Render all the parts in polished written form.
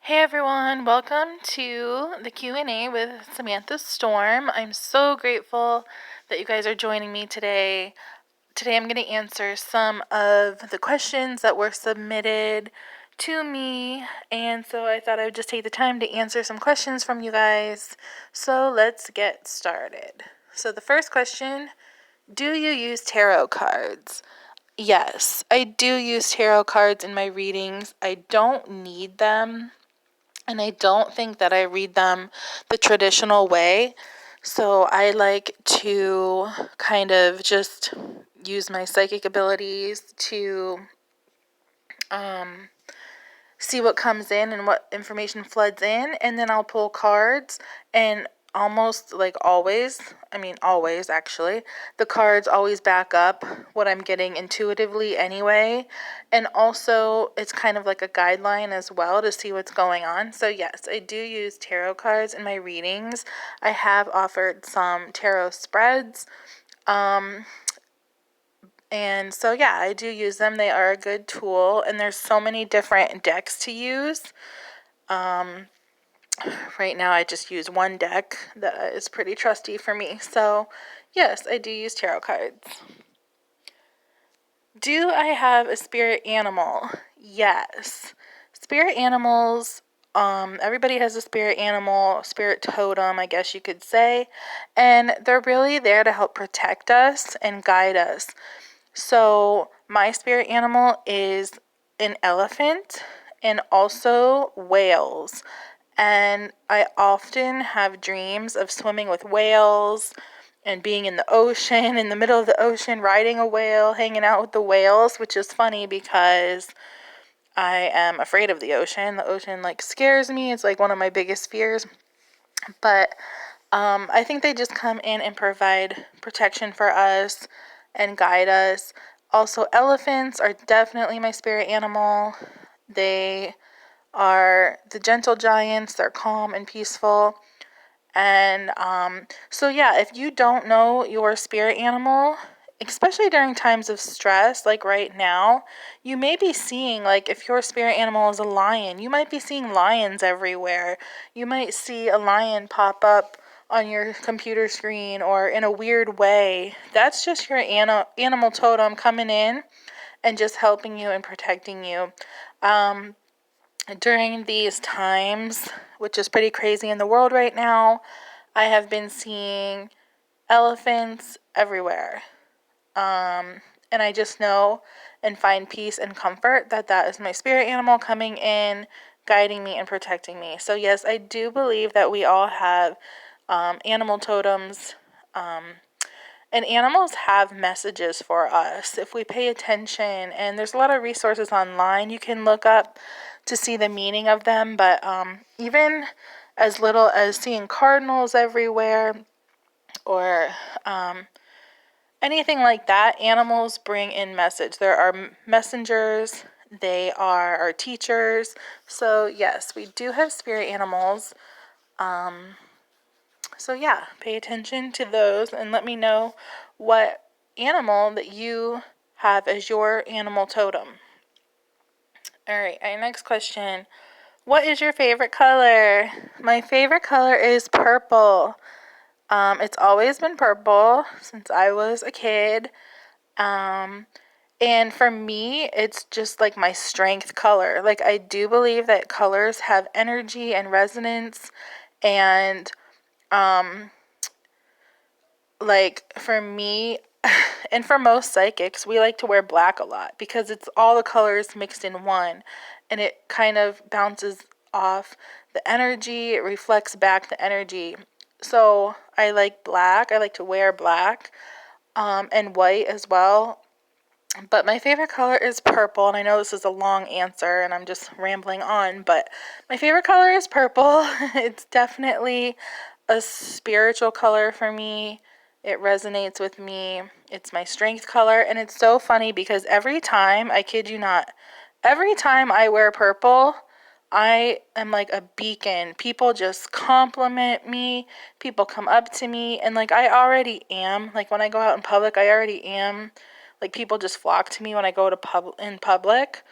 Hey everyone, welcome to the Q&A with Samantha Storm. I'm so grateful that you guys are joining me today. Today I'm going to answer some of the questions that were submitted to me, and so I thought I would just take the time to answer some questions from you guys. So let's get started. So the first question, do you use tarot cards? Yes, I do use tarot cards in my readings. I don't need them. And I don't think that I read them the traditional way. So I like to kind of just use my psychic abilities to see what comes in and what information floods in. And then I'll pull cards, and almost like always, always actually, the cards always back up what I'm getting intuitively anyway. And also it's kind of like a guideline as well to see what's going on. So yes, I do use tarot cards in my readings. I have offered some tarot spreads. And so yeah, I do use them. They are a good tool, and there's so many different decks to use. Right now I just use one deck that is pretty trusty for me. So yes, I do use tarot cards. Do I have a spirit animal? Yes. Spirit animals, everybody has a spirit animal, spirit totem, I guess you could say. And they're really there to help protect us and guide us. So my spirit animal is an elephant and also whales. And I often have dreams of swimming with whales and being in the ocean, in the middle of the ocean, riding a whale, hanging out with the whales, which is funny because I am afraid of the ocean. The ocean scares me. It's one of my biggest fears. But I think they just come in and provide protection for us and guide us. Also, elephants are definitely my spirit animal. They are the gentle giants. They're calm and peaceful. And so yeah, if you don't know your spirit animal, especially during times of stress, like right now, you may be seeing, if your spirit animal is a lion, you might be seeing lions everywhere. You might see a lion pop up on your computer screen or in a weird way. That's just your animal totem coming in and just helping you and protecting you. During these times, which is pretty crazy in the world right now, I have been seeing elephants everywhere. And I just know and find peace and comfort that that is my spirit animal coming in, guiding me and protecting me. So yes, I do believe that we all have animal totems. And animals have messages for us if we pay attention. And there's a lot of resources online you can look up to see the meaning of them. But even as little as seeing cardinals everywhere or anything like that, animals bring in message. There are messengers. They are our teachers. So yes, we do have spirit animals. So yeah, pay attention to those and let me know what animal that you have as your animal totem. All right, our next question. What is your favorite color? My favorite color is purple. It's always been purple since I was a kid. And for me, it's just my strength color. I do believe that colors have energy and resonance, and for me and for most psychics, we like to wear black a lot because it's all the colors mixed in one, and it kind of bounces off the energy. It reflects back the energy. So I like black. I like to wear black, and white as well. But my favorite color is purple, and I know this is a long answer and I'm just rambling on, but my favorite color is purple. It's definitely a spiritual color for me. It resonates with me. It's my strength color, and it's so funny because every time, I kid you not, every time I wear purple, I am like a beacon. People just compliment me. People come up to me, and I already am. When I go out in public, I already am. People just flock to me when I go to in public.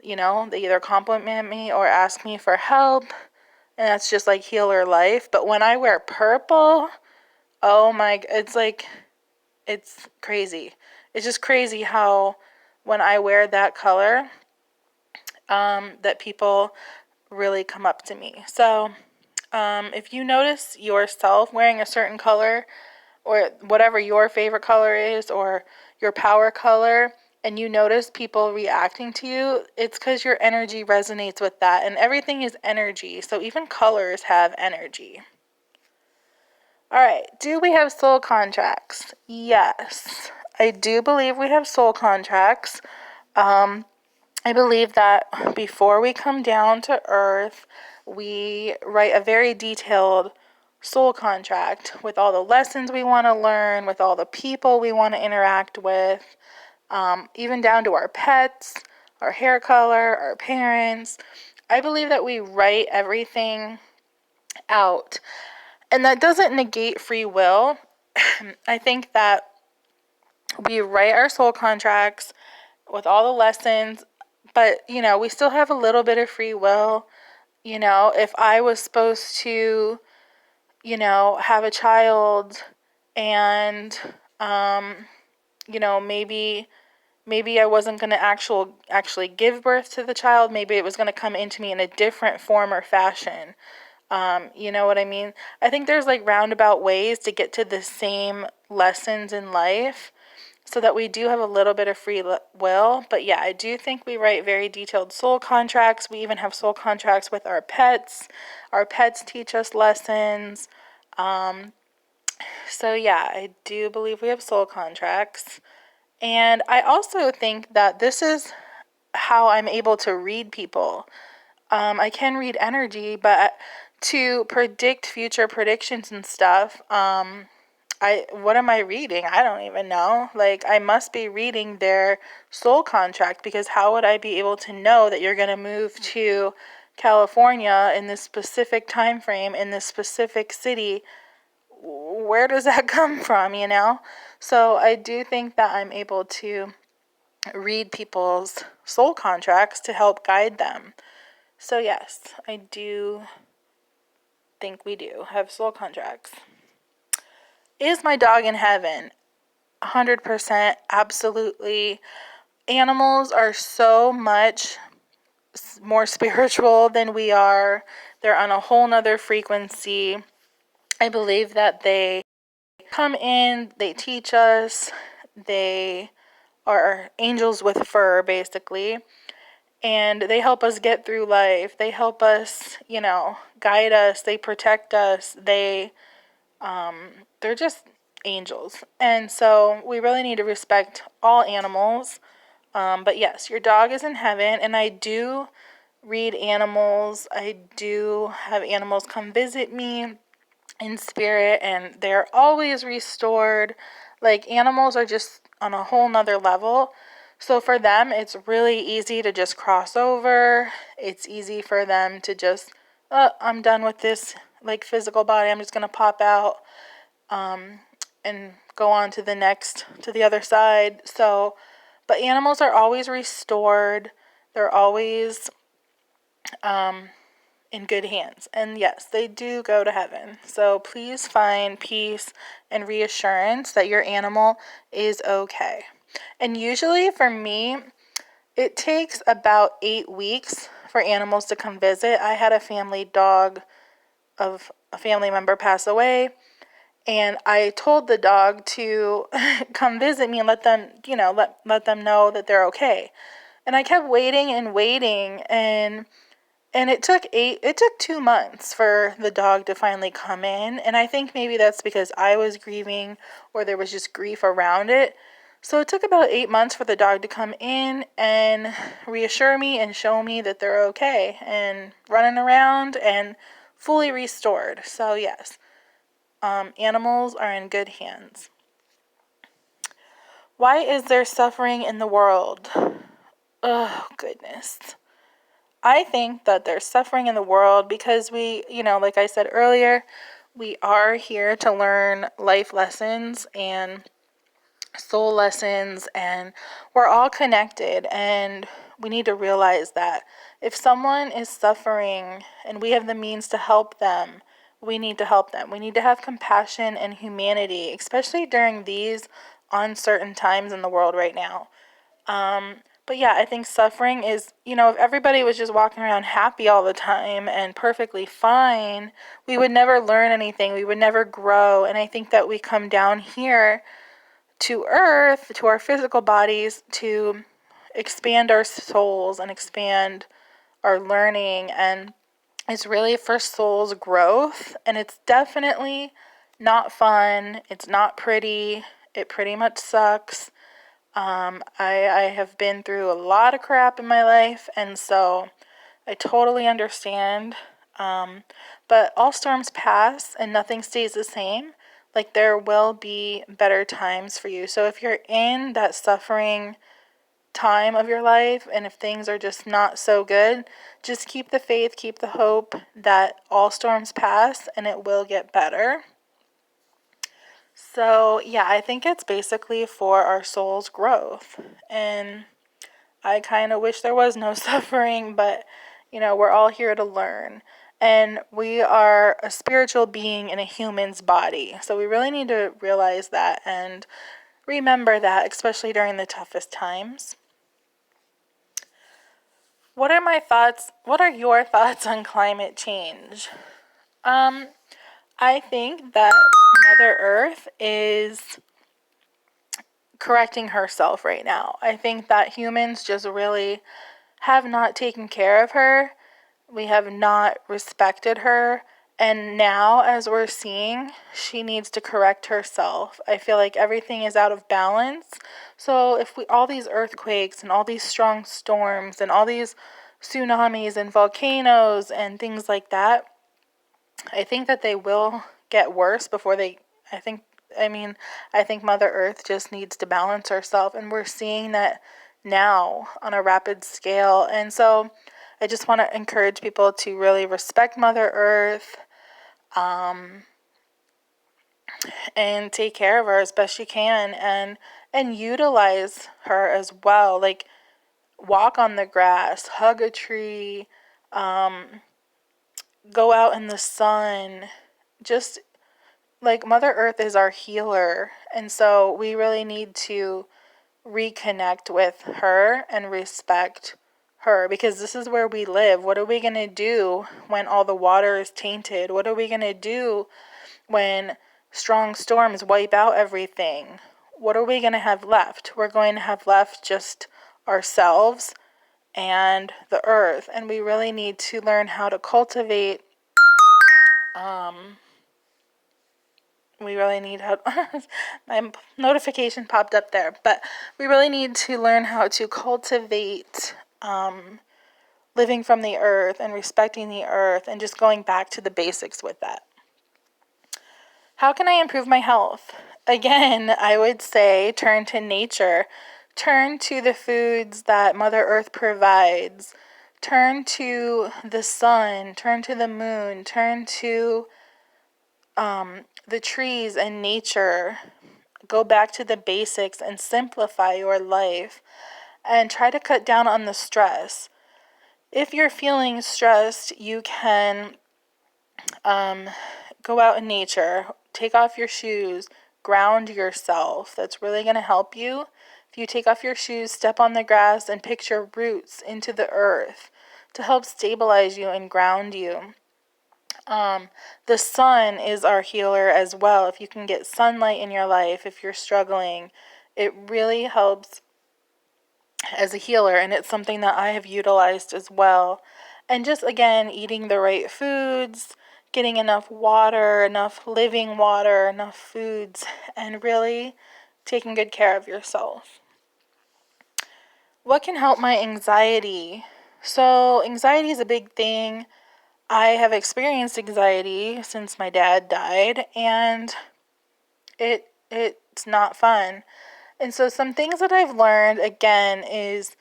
You know, they either compliment me or ask me for help, and that's just like healer life. But when I wear purple, oh my, it's like, it's crazy. It's just crazy how when I wear that color, that people really come up to me. So if you notice yourself wearing a certain color, or whatever your favorite color is, or your power color, and you notice people reacting to you, it's because your energy resonates with that. And everything is energy. So even colors have energy. All right. Do we have soul contracts? Yes. I do believe we have soul contracts. I believe that before we come down to earth, we write a very detailed soul contract with all the lessons we want to learn, with all the people we want to interact with, even down to our pets, our hair color, our parents. I believe that we write everything out. And that doesn't negate free will. I think that we write our soul contracts with all the lessons, but, we still have a little bit of free will. If I was supposed to, have a child and, maybe I wasn't going to actually give birth to the child. Maybe it was going to come into me in a different form or fashion. You know what I mean? I think there's like roundabout ways to get to the same lessons in life, so that we do have a little bit of free will. But yeah, I do think we write very detailed soul contracts. We even have soul contracts with our pets. Our pets teach us lessons. So yeah, I do believe we have soul contracts. And I also think that this is how I'm able to read people. I can read energy, but to predict future predictions and stuff, what am I reading? I don't even know. Like, I must be reading their soul contract, because how would I be able to know that you're going to move to California in this specific time frame in this specific city? Where does that come from, So I do think that I'm able to read people's soul contracts to help guide them. So yes, I do think we do have soul contracts. Is my dog in heaven? 100%, absolutely. Animals are so much more spiritual than we are. They're on a whole nother frequency. I believe that they come in, they teach us, they are angels with fur, basically, and they help us get through life. They help us, guide us, they protect us, they're just angels. And so we really need to respect all animals. But yes, your dog is in heaven, and I do read animals. I do have animals come visit me in spirit, and they're always restored. Like, animals are just on a whole nother level. So for them, it's really easy to just cross over. It's easy for them to just, I'm done with this, like, physical body. I'm just going to pop out and go on to the other side. So, but animals are always restored. They're always in good hands. And yes, they do go to heaven. So please find peace and reassurance that your animal is okay. And usually for me, it takes about 8 weeks for animals to come visit. I had a family dog of a family member pass away, and I told the dog to come visit me and let them, let them know that they're okay. And I kept waiting and waiting, and it took 2 months for the dog to finally come in. And I think maybe that's because I was grieving, or there was just grief around it. So it took about 8 months for the dog to come in and reassure me and show me that they're okay and running around and fully restored. So yes, animals are in good hands. Why is there suffering in the world? Oh, goodness. I think that there's suffering in the world because we, like I said earlier, we are here to learn life lessons and soul lessons, and we're all connected, and we need to realize that if someone is suffering and we have the means to help them, we need to help them. We need to have compassion and humanity, especially during these uncertain times in the world right now. But yeah, I think suffering is, if everybody was just walking around happy all the time and perfectly fine, we would never learn anything. We would never grow. And I think that we come down here to earth, to our physical bodies, to expand our souls and expand our learning. And it's really for soul's growth. And it's definitely not fun. It's not pretty. It pretty much sucks. I have been through a lot of crap in my life, and so I totally understand. But all storms pass and nothing stays the same. Like, there will be better times for you. So if you're in that suffering time of your life and if things are just not so good, just keep the faith, keep the hope that all storms pass and it will get better. So, yeah, I think it's basically for our soul's growth. And I kind of wish there was no suffering, but, we're all here to learn. And we are a spiritual being in a human's body. So we really need to realize that and remember that, especially during the toughest times. What are my thoughts? What are your thoughts on climate change? I think that Mother Earth is correcting herself right now. I think that humans just really have not taken care of her. We have not respected her. And now, as we're seeing, she needs to correct herself. I feel like everything is out of balance. So if all these earthquakes and all these strong storms and all these tsunamis and volcanoes and things like that, I think that they will get worse before they, I think, I think Mother Earth just needs to balance herself, and we're seeing that now on a rapid scale. And so I just want to encourage people to really respect Mother Earth, and take care of her as best you can, and utilize her as well. Like, walk on the grass, hug a tree, go out in the sun. Just like, Mother Earth is our healer, and so we really need to reconnect with her and respect her, because this is where we live. What are we going to do when all the water is tainted? What are we going to do when strong storms wipe out everything? What are we going to have left? We're going to have left just ourselves and the earth, and we really need to learn how to cultivate. We really need how my notification popped up there, but we really need to learn how to cultivate living from the earth and respecting the earth and just going back to the basics with that. How can I improve my health? Again, I would say turn to nature. Turn to the foods that Mother Earth provides. Turn to the sun. Turn to the moon. Turn to the trees and nature. Go back to the basics and simplify your life. And try to cut down on the stress. If you're feeling stressed, you can go out in nature, take off your shoes, ground yourself. That's really going to help you. If you take off your shoes, step on the grass, and picture roots into the earth to help stabilize you and ground you. The sun is our healer as well. If you can get sunlight in your life, if you're struggling, it really helps as a healer, and it's something that I have utilized as well. And just, again, eating the right foods, getting enough water, enough living water, enough foods, and really taking good care of yourself. What can help my anxiety? So anxiety is a big thing. I have experienced anxiety since my dad died, and it's not fun. And so some things that I've learned, again, is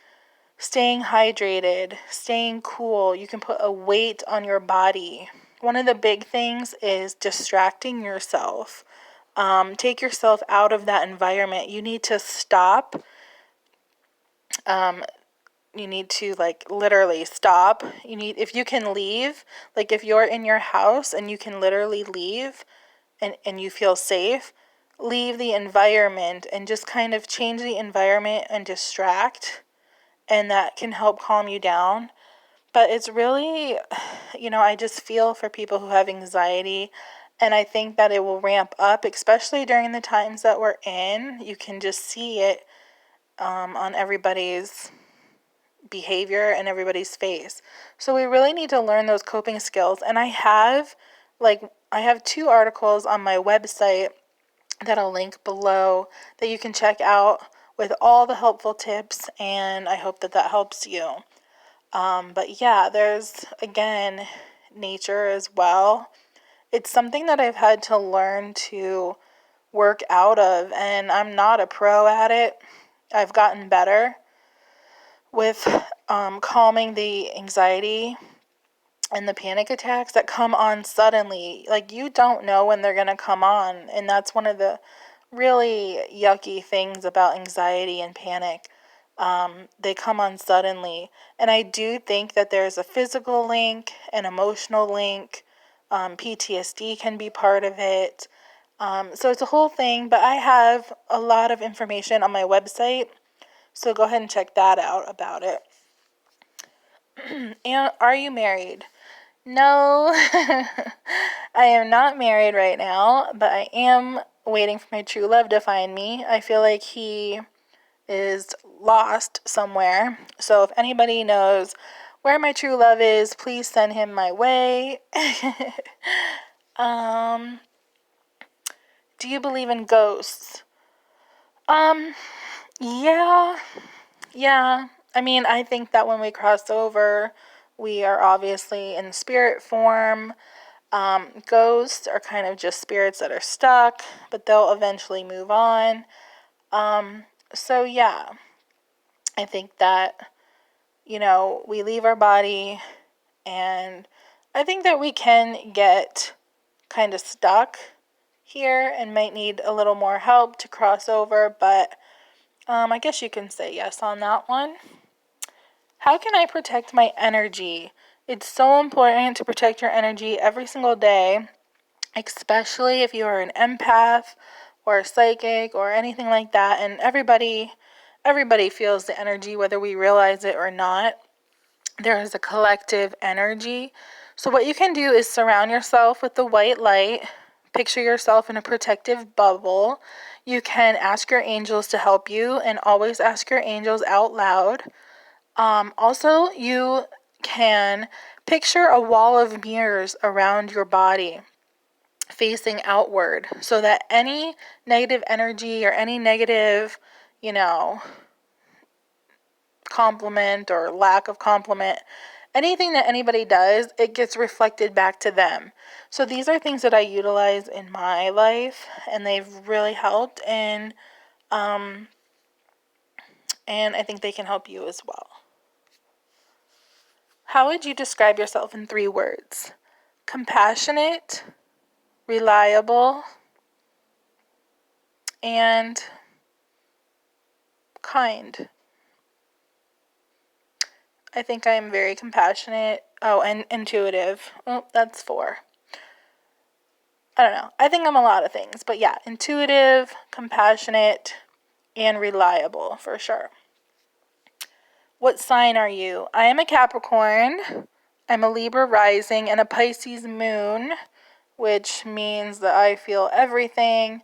staying hydrated, staying cool. You can put a weight on your body. One of the big things is distracting yourself. Take yourself out of that environment. You need to stop to like literally stop. If you can leave, like if you're in your house and you can literally leave and you feel safe, leave the environment and just kind of change the environment and distract, and that can help calm you down. But it's really, I just feel for people who have anxiety, and I think that it will ramp up, especially during the times that we're in. You can just see it on everybody's behavior and everybody's face. So we really need to learn those coping skills. And I have 2 articles on my website that I'll link below that you can check out with all the helpful tips, and I hope that helps you. But yeah, there's, again, nature as well. It's something that I've had to learn to work out of, and I'm not a pro at it. I've gotten better with calming the anxiety and the panic attacks that come on suddenly. Like, you don't know when they're going to come on, and that's one of the really yucky things about anxiety and panic. They come on suddenly. And I do think that there's a physical link, an emotional link. PTSD can be part of it. So it's a whole thing, but I have a lot of information on my website, so go ahead and check that out about it. And are you married? No, I am not married right now, but I am waiting for my true love to find me. I feel like he is lost somewhere. So if anybody knows where my true love is, please send him my way. Do you believe in ghosts? Yeah. Yeah. I mean, I think that when we cross over, we are obviously in spirit form. Ghosts are kind of just spirits that are stuck, but they'll eventually move on. So yeah, I think that, we leave our body, and I think that we can get kind of stuck here and might need a little more help to cross over, but I guess you can say yes on that one. How can I protect my energy? It's so important to protect your energy every single day, especially if you are an empath or a psychic or anything like that. And everybody feels the energy, whether we realize it or not. There is a collective energy. So what you can do is surround yourself with the white light. Picture yourself in a protective bubble. You can ask your angels to help you, and always ask your angels out loud. Also, you can picture a wall of mirrors around your body facing outward, so that any negative energy or any negative, compliment or lack of compliment, anything that anybody does, it gets reflected back to them. So these are things that I utilize in my life, and they've really helped, and I think they can help you as well. How would you describe yourself in 3 words? Compassionate, reliable, and kind. I think I am very compassionate. Oh, and intuitive. Oh, that's 4. I don't know. I think I'm a lot of things. But yeah, intuitive, compassionate, and reliable for sure. What sign are you? I am a Capricorn. I'm a Libra rising and a Pisces moon, which means that I feel everything.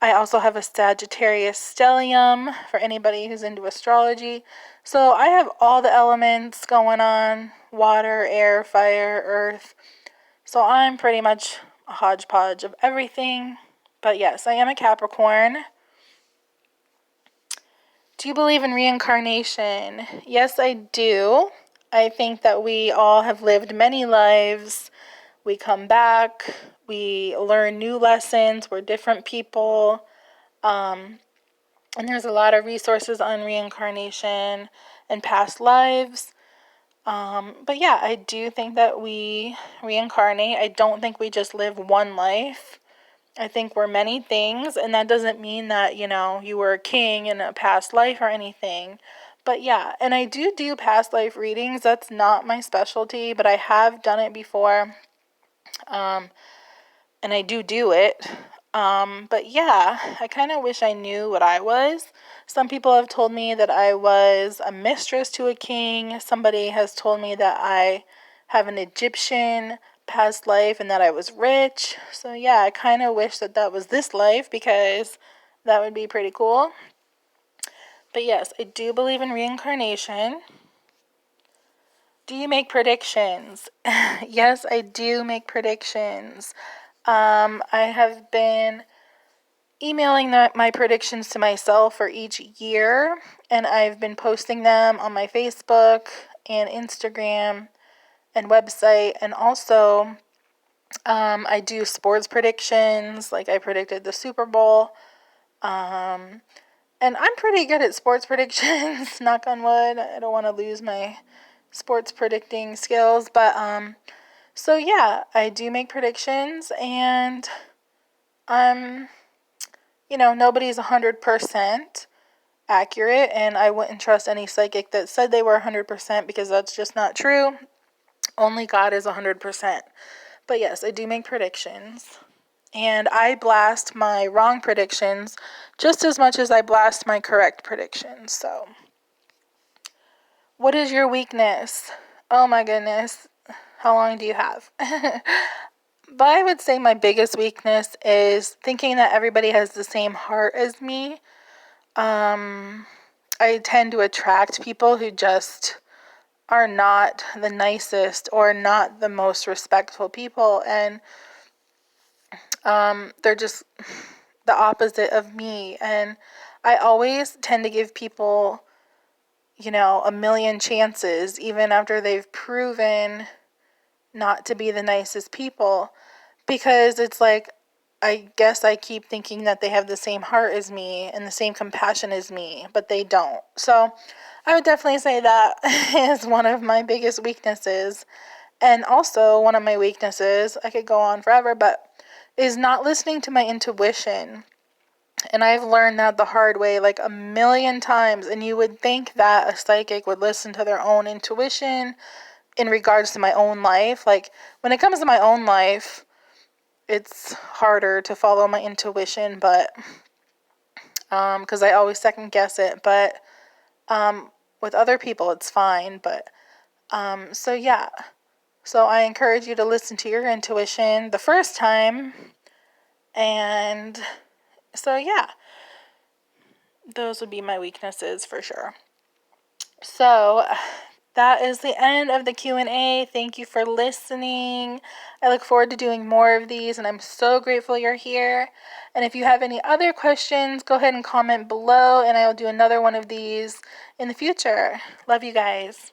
I also have a Sagittarius stellium for anybody who's into astrology. So I have all the elements going on: water, air, fire, earth. So I'm pretty much a hodgepodge of everything. But yes, I am a Capricorn. Do you believe in reincarnation? Yes, I do. I think that we all have lived many lives. We come back. We learn new lessons. We're different people. And there's a lot of resources on reincarnation and past lives. But yeah, I do think that we reincarnate. I don't think we just live one life. I think we're many things, and that doesn't mean that, you were a king in a past life or anything. But yeah, and I do past life readings. That's not my specialty, but I have done it before. And I do it. But yeah, I kind of wish I knew what I was. Some people have told me that I was a mistress to a king. Somebody has told me that I have an Egyptian past life and that I was rich. So yeah, I kind of wish that that was this life because that would be pretty cool. But yes, I do believe in reincarnation. Do you make predictions? Yes, I do make predictions. I have been emailing my predictions to myself for each year, and I've been posting them on my Facebook and Instagram and website, and also I do sports predictions, like I predicted the Super Bowl, and I'm pretty good at sports predictions, knock on wood. I don't want to lose my sports predicting skills, but so yeah, I do make predictions, and um nobody's 100% accurate, and I wouldn't trust any psychic that said they were 100% because that's just not true. Only God is 100%. But yes, I do make predictions. And I blast my wrong predictions just as much as I blast my correct predictions. So, what is your weakness? Oh my goodness. How long do you have? But I would say my biggest weakness is thinking that everybody has the same heart as me. I tend to attract people who just are not the nicest or not the most respectful people, and they're just the opposite of me. And I always tend to give people, a million chances, even after they've proven not to be the nicest people, because it's like, I guess I keep thinking that they have the same heart as me and the same compassion as me, but they don't. So I would definitely say that is one of my biggest weaknesses. And also, one of my weaknesses, I could go on forever, but is not listening to my intuition. And I've learned that the hard way like a million times. And you would think that a psychic would listen to their own intuition in regards to my own life. Like, when it comes to my own life, it's harder to follow my intuition, but because I always second guess it. But with other people, it's fine. But so yeah. So I encourage you to listen to your intuition the first time. And so yeah, those would be my weaknesses for sure. So that is the end of the Q&A. Thank you for listening. I look forward to doing more of these, and I'm so grateful you're here. And if you have any other questions, go ahead and comment below, and I'll do another one of these in the future. Love you guys.